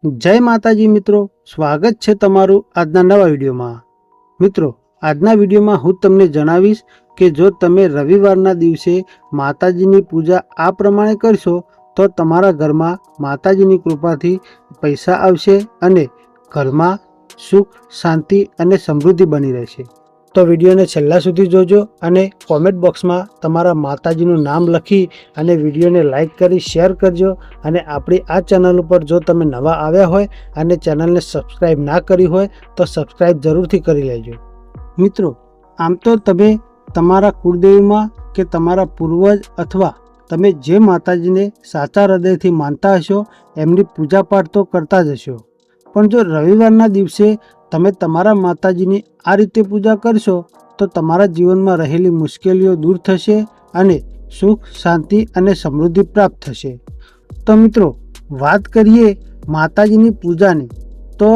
જય માતાજી મિત્રો, સ્વાગત છે તમારું આજના નવા વિડીયોમાં। મિત્રો, આજના વિડીયોમાં હું તમને જણાવીશ કે જો તમે રવિવારના દિવસે માતાજીની પૂજા આ પ્રમાણે કરશો તો તમારા ઘરમાં માતાજીની કૃપાથી પૈસા આવશે અને ઘરમાં સુખ, શાંતિ અને સમૃદ્ધિ બની રહેશે। તો વિડીયોને છેલ્લા સુધી જોજો અને કોમેન્ટ બોક્સમાં તમારા માતાજીનું નામ લખી અને વિડીયોને લાઈક કરી શેર કરજો। અને આપણી આ ચેનલ ઉપર જો તમે નવા આવ્યા હોય અને ચેનલને સબસ્ક્રાઈબ ના કરી હોય તો સબસ્ક્રાઈબ જરૂરથી કરી લેજો। મિત્રો, આમ તો તમે તમારા કુળદેવીમાં કે તમારા પૂર્વજ અથવા તમે જે માતાજીને સાચા હૃદયથી માનતા હશો એમની પૂજા પાઠ તો કરતા જ હશો, પણ જો રવિવારના દિવસે તમે તમારા માતાજીની આ રીતે પૂજા કરશો તો તમારા જીવનમાં રહેલી મુશ્કેલીઓ દૂર થશે અને સુખ, શાંતિ અને સમૃદ્ધિ પ્રાપ્ત થશે। તો મિત્રો, વાત કરીએ માતાજીની પૂજાની, તો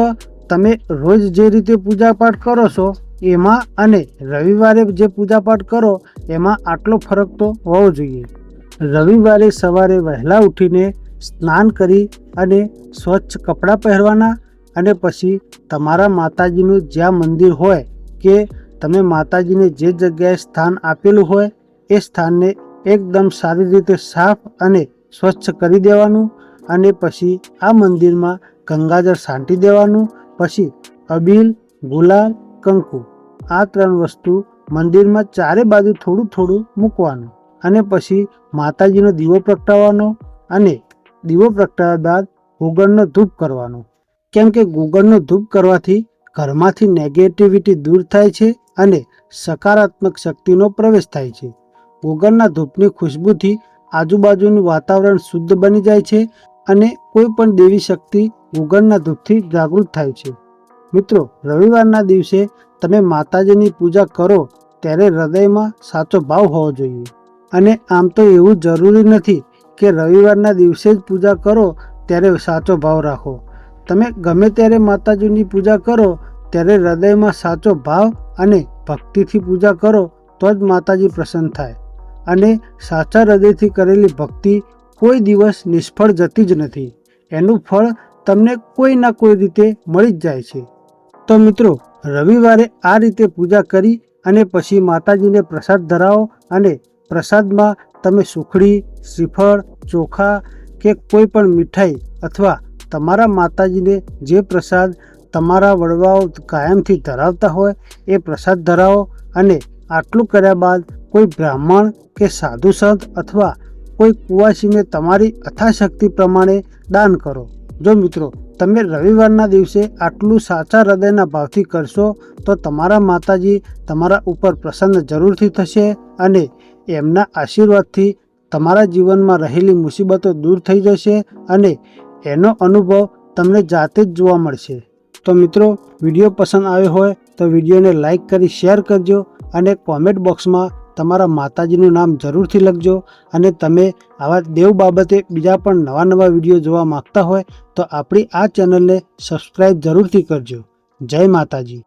તમે રોજ જે રીતે પૂજા પાઠ કરો છો એમાં અને રવિવારે જે પૂજા પાઠ કરો એમાં આટલો ફરક તો હોવો જોઈએ। રવિવારે સવારે વહેલા ઉઠીને સ્નાન કરી અને સ્વચ્છ કપડાં પહેરવાના અને પછી તમારા માતાજીનું જ્યાં મંદિર હોય કે તમે માતાજીને જે જગ્યાએ સ્થાન આપેલું હોય એ સ્થાનને એકદમ સારી રીતે સાફ અને સ્વચ્છ કરી દેવાનું અને પછી આ મંદિરમાં ગંગાજળ છાંટી દેવાનું। પછી અબીલ, ગુલાલ, કંકુ આ 3 વસ્તુ મંદિરમાં ચારે બાજુ થોડું થોડું મૂકવાનું અને પછી માતાજીનો દીવો પ્રગટાવવાનો અને દીવો પ્રગટાવ્યા બાદ ગુગળનો ધૂપ કરવાનો, કેમ કે ગુગળનો ધૂપ કરવાથી ઘરમાંથી નેગેટિવિટી દૂર થાય છે અને સકારાત્મક શક્તિનો પ્રવેશ થાય છે। ગુગળના ધૂપની ખુશ્બુથી આજુબાજુનું વાતાવરણ શુદ્ધ બની જાય છે અને કોઈ પણ દેવી શક્તિ ગુગળના ધૂપથી જાગૃત થાય છે। મિત્રો, રવિવારના દિવસે તમે માતાજીની પૂજા કરો ત્યારે હૃદયમાં સાચો ભાવ હોવો જોઈએ અને આમ તો એવું જરૂરી નથી કે રવિવારના દિવસે જ પૂજા કરો ત્યારે સાચો ભાવ રાખો। તમે ગમે ત્યારે માતાજીની પૂજા કરો ત્યારે હૃદયમાં સાચો ભાવ અને ભક્તિથી પૂજા કરો તો જ માતાજી પ્રસન્ન થાય અને સાચા હૃદયથી કરેલી ભક્તિ કોઈ દિવસ નિષ્ફળ જતી જ નથી, એનું ફળ તમને કોઈ ના કોઈ રીતે મળી જ જાય છે। તો મિત્રો, રવિવારે આ રીતે પૂજા કરી અને પછી માતાજીને પ્રસાદ ધરાવો અને પ્રસાદમાં તમે સુખડી, શ્રીફળ, ચોખા કે કોઈ પણ મીઠાઈ અથવા તમારા માતાજીને જે પ્રસાદ તમારા વડવાઓ કાયમથી ધરાવતા હોય એ પ્રસાદ ધરાવો અને આટલું કર્યા બાદ કોઈ બ્રાહ્મણ કે સાધુ સંત અથવા કોઈ કુવાસીને તમારી અથાશક્તિ પ્રમાણે દાન કરો। જો મિત્રો, તમે રવિવારના દિવસે આટલું સાચા હૃદયના ભાવથી કરશો તો તમારા માતાજી તમારા ઉપર પ્રસન્ન જરૂરથી થશે અને એમના આશીર્વાદથી તમારા જીવનમાં રહેલી મુસીબતો દૂર થઈ જશે અને એનો અનુભવ તમને જાતે જ જોવા મળશે। તો મિત્રો, વિડીયો પસંદ આવ્યો હોય તો વિડીયોને લાઈક કરી શેર કરજો અને કોમેન્ટ બોક્સમાં તમારા માતાજીનું નામ જરૂરથી લખજો। અને તમે આવા દેવ બાબતે બીજા પણ નવા વિડીયો જોવા માંગતા હોય તો આપણી આ ચેનલને સબસ્ક્રાઈબ જરૂરથી કરજો। જય માતાજી।